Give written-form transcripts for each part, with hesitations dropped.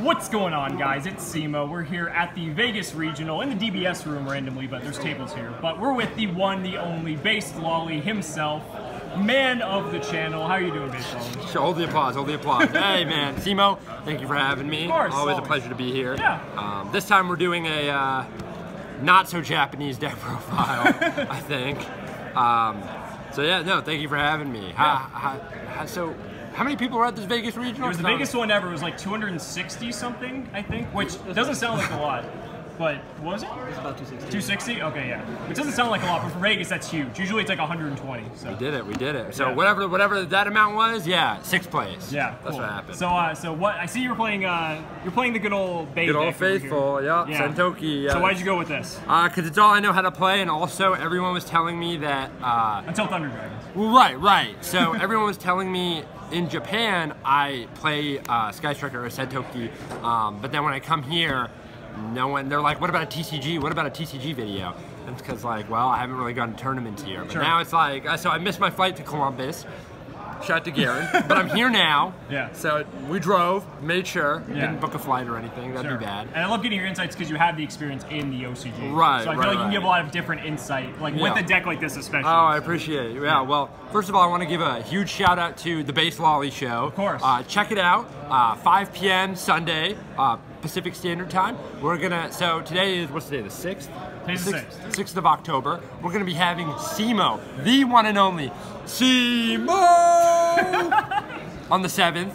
What's going on, guys? It's Cimo. We're here at the Vegas Regional in the DBS room randomly, but there's tables here. But we're with the one, the only BasedLoli himself, man of the channel. How are you doing, BasedLoli? Hold the applause, hold the applause. Hey, man, Cimo, thank you for having me. Of course. Always a pleasure to be here. Yeah. This time we're doing a not so Japanese deck profile, I think. So yeah, no, thank you for having me. So, how many people were at this Vegas Regional? It was the biggest one ever. It was like 260 something, I think, which doesn't sound like a lot. But was it? It was about 260. 260? Okay, yeah. It doesn't sound like a lot, but for Vegas, that's huge. Usually it's like 120. So. We did it. So yeah. whatever that amount was, yeah, sixth place. Yeah, that's cool. what happened. So what? I see you're playing the good old Bay. Good old faithful, yeah. Sentoki. Yeah. So why'd you go with this? Because it's all I know how to play, and also everyone was telling me that. Until Thunder Dragons. Well, right. So everyone was telling me. In Japan, I play Sky Striker or Sentoki, but then when I come here, they're like, what about a TCG? What about a TCG video? And it's because, like, well, I haven't really gone to tournaments here. But now it's like, so I missed my flight to Columbus. Shout out to Garen, but I'm here now. Yeah. So we drove, made sure, didn't book a flight or anything. That'd be bad. And I love getting your insights because you have the experience in the OCG. Right. So I feel like you can give a lot of different insight, like with a deck like this especially. Oh, I appreciate it. Yeah. Well, first of all, I want to give a huge shout out to the BasedLoli show. Of course. Check it out. 5 p.m. Sunday, Pacific Standard Time. We're gonna. So today is what's today? The 6th. Today's the 6th. 6th of October. We're gonna be having Cimo, the one and only Cimo, on the 7th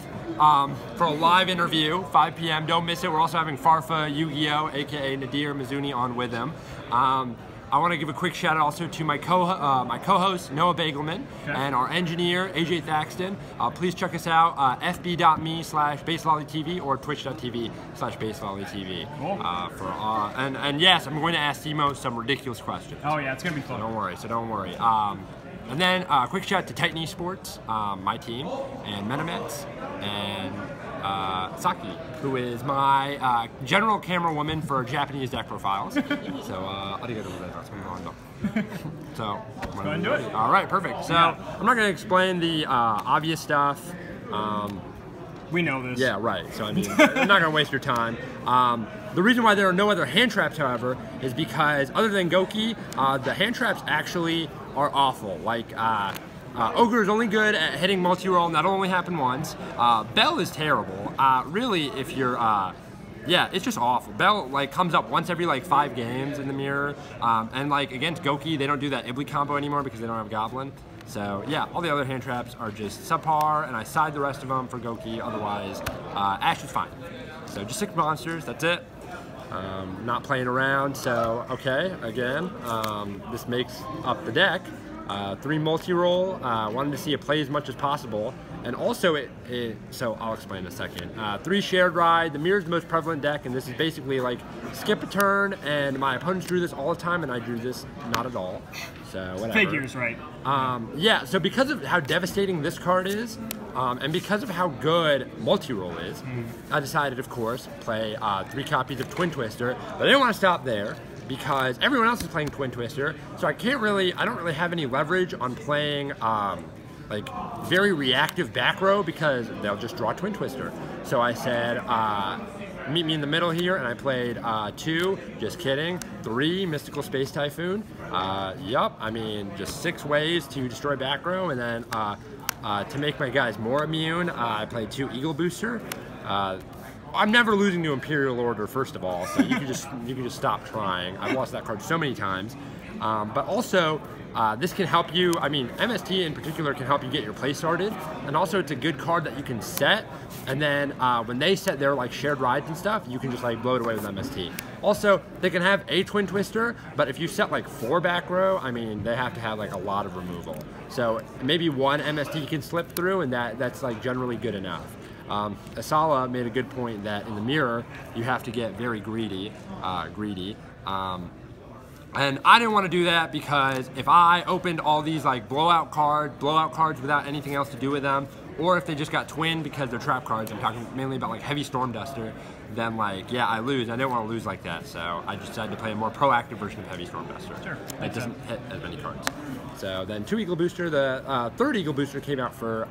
for a live interview, 5 p.m. Don't miss it. We're also having Farfa Yu-Gi-Oh, aka Nadir Mizuni, on with him. I want to give a quick shout out also to my co-host Noah Bagelman and our engineer AJ Thaxton. Please check us out fb.me/BasedLoliTV or twitch.tv/BasedLoliTV. Cool. And yes, I'm going to ask Cimo some ridiculous questions. Oh yeah, it's gonna be fun. So don't worry. And then quick shout out to Titan Esports, my team, and Metamets, and Saki, who is my general camera woman for Japanese deck profiles. So, arigatou gozaimasu. So, go ahead and do it. All right, perfect. So, I'm not going to explain the obvious stuff. We know this. Yeah, right. So, I mean, I'm not going to waste your time. The reason why there are no other hand traps, however, is because other than Goki, the hand traps actually are awful. Like, Ogre is only good at hitting multi-roll, and that'll only happen once. Bell is terrible. Really, if you're, yeah, it's just awful. Bell, like, comes up once every, like, 5 games in the mirror. And, like, against Goki, they don't do that Ibli combo anymore because they don't have Goblin. So, yeah, all the other hand traps are just subpar, and I side the rest of them for Goki. Otherwise, Ash is fine. So, just 6 monsters, that's it. Not playing around, so, okay, again, this makes up the deck. 3 multi-roll, wanted to see it play as much as possible, and also so I'll explain in a second. 3 shared ride, the mirror's the most prevalent deck, and this is basically like skip a turn, and my opponents drew this all the time, and I drew this not at all, so whatever. Figures, right. Yeah, so because of how devastating this card is, and because of how good multi-roll is, I decided, of course, play 3 copies of Twin Twister, but I didn't want to stop there, because everyone else is playing Twin Twister, so I don't really have any leverage on playing like very reactive back row because they'll just draw Twin Twister. So I said, meet me in the middle here, and I played 2, just kidding, 3 Mystical Space Typhoon. Yup, I mean, just 6 ways to destroy back row, and then to make my guys more immune, I played 2 Eagle Booster. I'm never losing to Imperial Order, first of all, so you can just stop trying. I've lost that card so many times. But also, this can help you, I mean, MST in particular can help you get your play started, and also it's a good card that you can set, and then when they set their like shared rides and stuff, you can just like blow it away with MST. Also, they can have a Twin Twister, but if you set like 4 back row, I mean, they have to have like a lot of removal. So maybe 1 MST can slip through, and that's like generally good enough. Asala made a good point that in the mirror, you have to get very greedy. And I didn't want to do that because if I opened all these like blowout cards without anything else to do with them, or if they just got twinned because they're trap cards, I'm talking mainly about like Heavy Storm Duster, then like, yeah, I lose. I didn't want to lose like that, so I just decided to play a more proactive version of Heavy Storm Duster. Sure. It doesn't hit as many cards. So then 2 Eagle Booster, the 3rd Eagle Booster came out for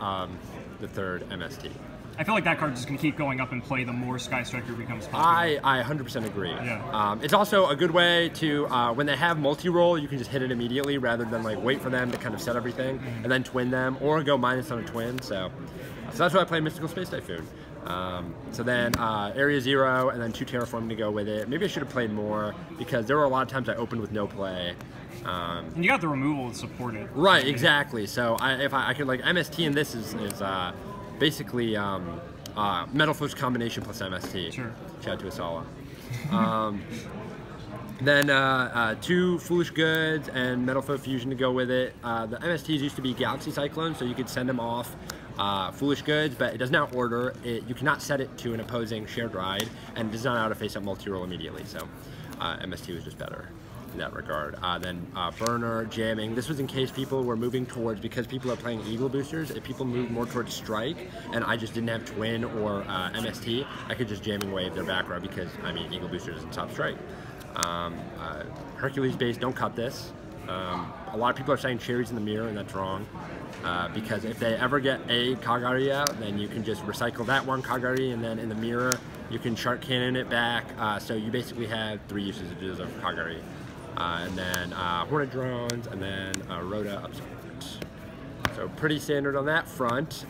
the 3rd MST. I feel like that card's just going to keep going up in play the more Sky Striker becomes popular. I 100% agree. Yeah. It's also a good way to, when they have multi-roll, you can just hit it immediately rather than like wait for them to kind of set everything and then twin them or go minus on a twin. So that's why I play Mystical Space Typhoon. So then Area 0 and then 2 Terraforming to go with it. Maybe I should have played more because there were a lot of times I opened with no play. And you got the removal to support it. Right, exactly. So if I could like MST, and this is basically Metal Foes combination plus MST. Sure. Shout out to Asala. Then 2 Foolish Goods and Metal Foe Fusion to go with it. The MSTs used to be Galaxy Cyclones, so you could send them off Foolish Goods, but it does not order. You cannot set it to an opposing shared ride, and it does not auto face up multi-roll immediately, so MST was just better in that regard. Then Burner, Jamming. This was in case people were moving towards, because people are playing Eagle Boosters, if people moved more towards Strike, and I just didn't have Twin or MST, I could just Jamming Wave their back row because, I mean, Eagle Booster doesn't stop Strike. Hercules base, don't cut this. A lot of people are saying Cherries in the Mirror, and that's wrong. Because if they ever get a Kagari out, then you can just recycle that one Kagari, and then in the mirror, you can Shark Cannon it back. So you basically have 3 usages of Kagari. And then Hornet Drones, and then Rhoda Upstart. So pretty standard on that front.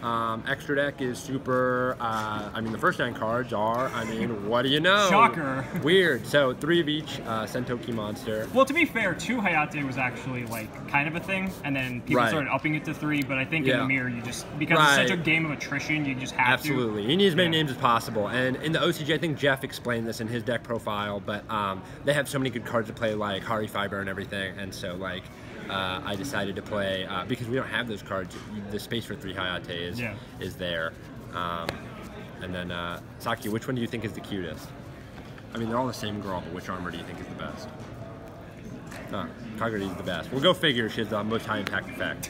Extra deck is super, I mean, the first 9 cards are, I mean, what do you know? Shocker. Weird. So 3 of each Sentoki monster. Well, to be fair, 2 Hayate was actually like kind of a thing, and then people started upping it to 3, but I think in the mirror, you just, because it's such a game of attrition, you just have to. Absolutely. You need as many names as possible. And in the OCG, I think Jeff explained this in his deck profile, but they have so many good cards to play, like Hari Fiber and everything, and so like, I decided to play, because we don't have those cards, the space for 3 Hayate is there. And then, Saki, which one do you think is the cutest? I mean, they're all the same girl, but which armor do you think is the best? Kagari is the best. We'll go figure, she has the most high impact effect.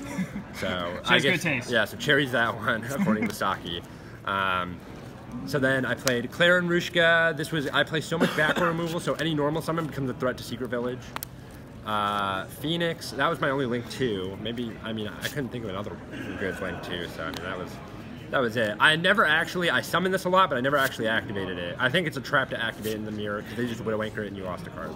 So she has good taste. Yeah, so Cherry's that one, according to Saki. So then I played Claire and Rushka. I play so much backrow removal, so any normal summon becomes a threat to Secret Village. Phoenix, that was my only Link 2. Maybe, I mean, I couldn't think of another good Link 2, so I mean, that was it. I summoned this a lot, but I never actually activated it. I think it's a trap to activate in the mirror, because they just Widow Anchor it and you lost a card.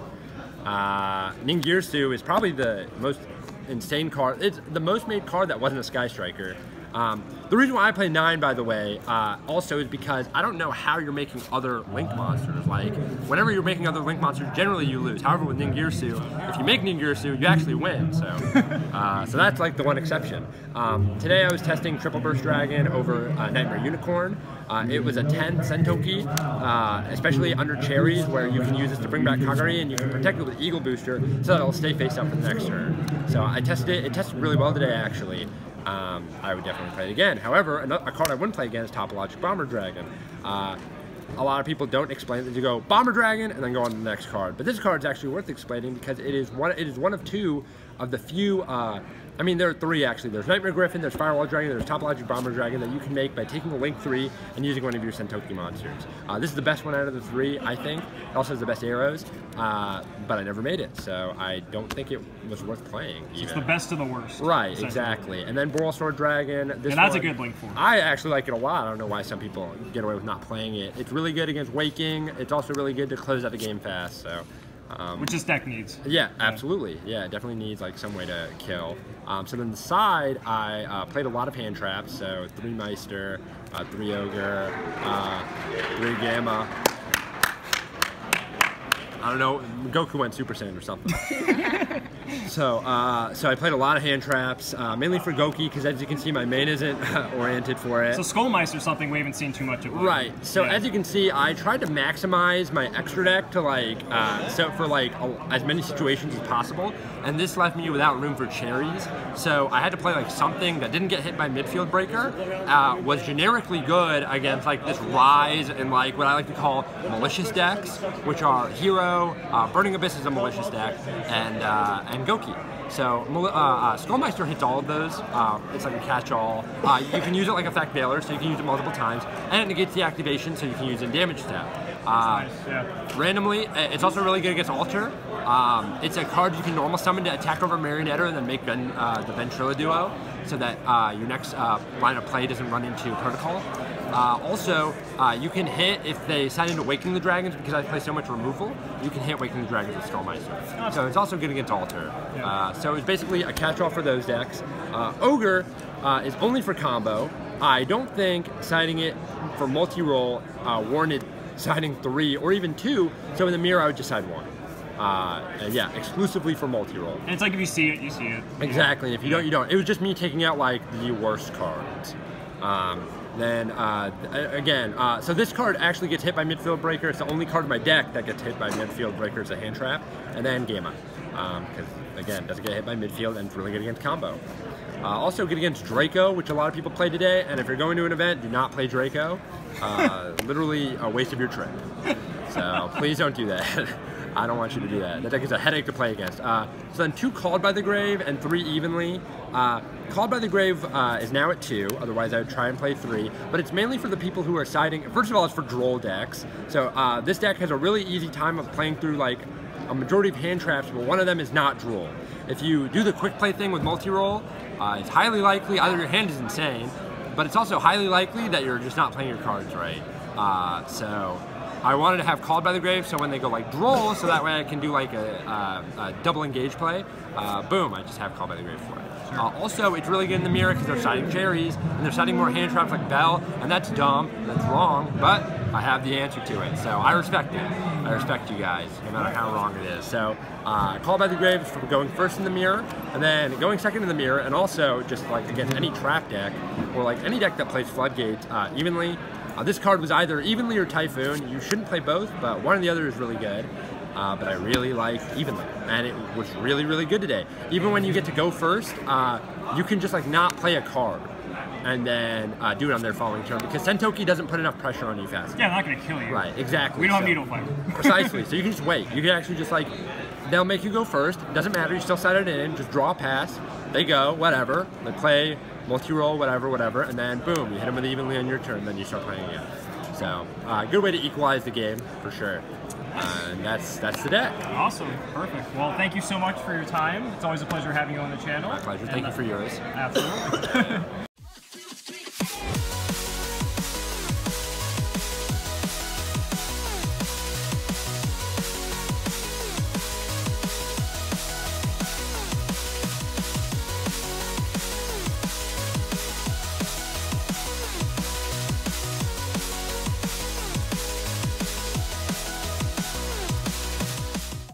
Ningirsu is probably the most insane card. It's the most made card that wasn't a Sky Striker. The reason why I play 9, by the way, also is because I don't know how you're making other Link monsters. Like, whenever you're making other Link monsters, generally you lose. However, with Ningirsu, if you make Ningirsu, you actually win. So, so that's like the one exception. Today I was testing Triple Burst Dragon over Nightmare Unicorn. It was a 10 Sentoki, especially under Cherries, where you can use this to bring back Kagari, and you can protect it with Eagle Booster so that it'll stay face up for the next turn. So I tested it. It tested really well today, actually. I would definitely play it again. However, a card I wouldn't play again is Topologic Bomber Dragon. A lot of people don't explain it. You go Bomber Dragon and then go on to the next card. But this card is actually worth explaining because it is one of 2 of the few. I mean, there are 3 actually. There's Nightmare Griffin, there's Firewall Dragon, there's Topologic Bomber Dragon that you can make by taking a Link 3 and using one of your Sentoki monsters. This is the best one out of the 3, I think. It also has the best arrows, but I never made it, so I don't think it was worth playing. Even. It's the best of the worst. Right, exactly. And then Boral Sword Dragon. And that's a good Link for. I actually like it a lot. I don't know why some people get away with not playing it. It's really good against Waking. It's also really good to close out the game fast. So. Which this deck needs. Yeah, absolutely. Yeah, it definitely needs like some way to kill. So then the side, I played a lot of hand traps. So 3 Meister, 3 Ogre, 3 Gamma. I don't know, Goku went Super Saiyan or something. So I played a lot of hand traps, mainly for Goki, because as you can see, my main isn't oriented for it. So Skullmeister's something we haven't seen too much of. Right. So as you can see, I tried to maximize my extra deck to like, so for like as many situations as possible, and this left me without room for Cherries. So I had to play like something that didn't get hit by Midfield Breaker, was generically good against like this Rise and like what I like to call malicious decks, which are Hero, Burning Abyss is a malicious deck, and Goki. So Skullmeister hits all of those. It's like a catch-all. You can use it like Effect Veiler, so you can use it multiple times, and it negates the activation, so you can use it in damage step. Nice, yeah. Randomly, it's also really good against Alter. It's a card you can normal summon to attack over Marionetter and then make the Ventrilla duo, so that your next line of play doesn't run into Protocol. Also, you can hit, if they sign into Waking the Dragons, because I play so much removal, you can hit Waking the Dragons with Skullmeister. Awesome. So it's also good against Alter. Yeah. So it's basically a catch-all for those decks. Ogre is only for combo. I don't think signing it for multi-roll warranted signing 3 or even 2, so in the mirror I would just side 1. And yeah, exclusively for multi-roll. And it's like if you see it, you see it. Exactly, if you don't, you don't. It was just me taking out like the worst cards. So this card actually gets hit by Midfield Breaker. It's the only card in my deck that gets hit by Midfield Breaker as a hand trap, and then Gamma. Because again, doesn't get hit by midfield and it's really good against combo. Also good against Draco, which a lot of people play today, and if you're going to an event, do not play Draco. Literally a waste of your trip. So please don't do that. I don't want you to do that. That deck is a headache to play against. So then 2 Called by the Grave and 3 Evenly. Called by the Grave is now at 2, otherwise I would try and play 3, but it's mainly for the people who are siding. First of all, it's for Droll decks. So this deck has a really easy time of playing through like a majority of hand traps, but one of them is not Droll. If you do the quick play thing with multi-roll, it's highly likely either your hand is insane, but it's also highly likely that you're just not playing your cards right. So I wanted to have Called by the Grave, so when they go like Droll, so that way I can do like a double engage play, boom, I just have Called by the Grave for it. Sure. Also, it's really good in the mirror because they're siding cherries, and they're siding more hand traps like Bell, and that's dumb, that's wrong, but I have the answer to it, so I respect it. I respect you guys, no matter how wrong it is. So, Called by the Grave is for going first in the mirror, and then going second in the mirror, and also just like against any trap deck, or like any deck that plays Floodgates evenly. This card was either Evenly or Typhoon. You shouldn't play both, but one or the other is really good. But I really like Evenly, and it was really, really good today. Even when you get to go first, you can just like not play a card, and then do it on their following turn, because Sentoki doesn't put enough pressure on you fast. Yeah, they're not going to kill you. Right, exactly. We don't have Needle Fire. Precisely, so you can just wait. You can actually just like, they'll make you go first, it doesn't matter, you still side it in, just draw a pass, they go, whatever, they play multi-roll, whatever, and then boom, you hit them with Evenly on your turn, then you start playing again. So, good way to equalize the game, for sure. And that's the deck. Awesome, perfect. Well, thank you so much for your time. It's always a pleasure having you on the channel. My pleasure, thank you for yours. Absolutely.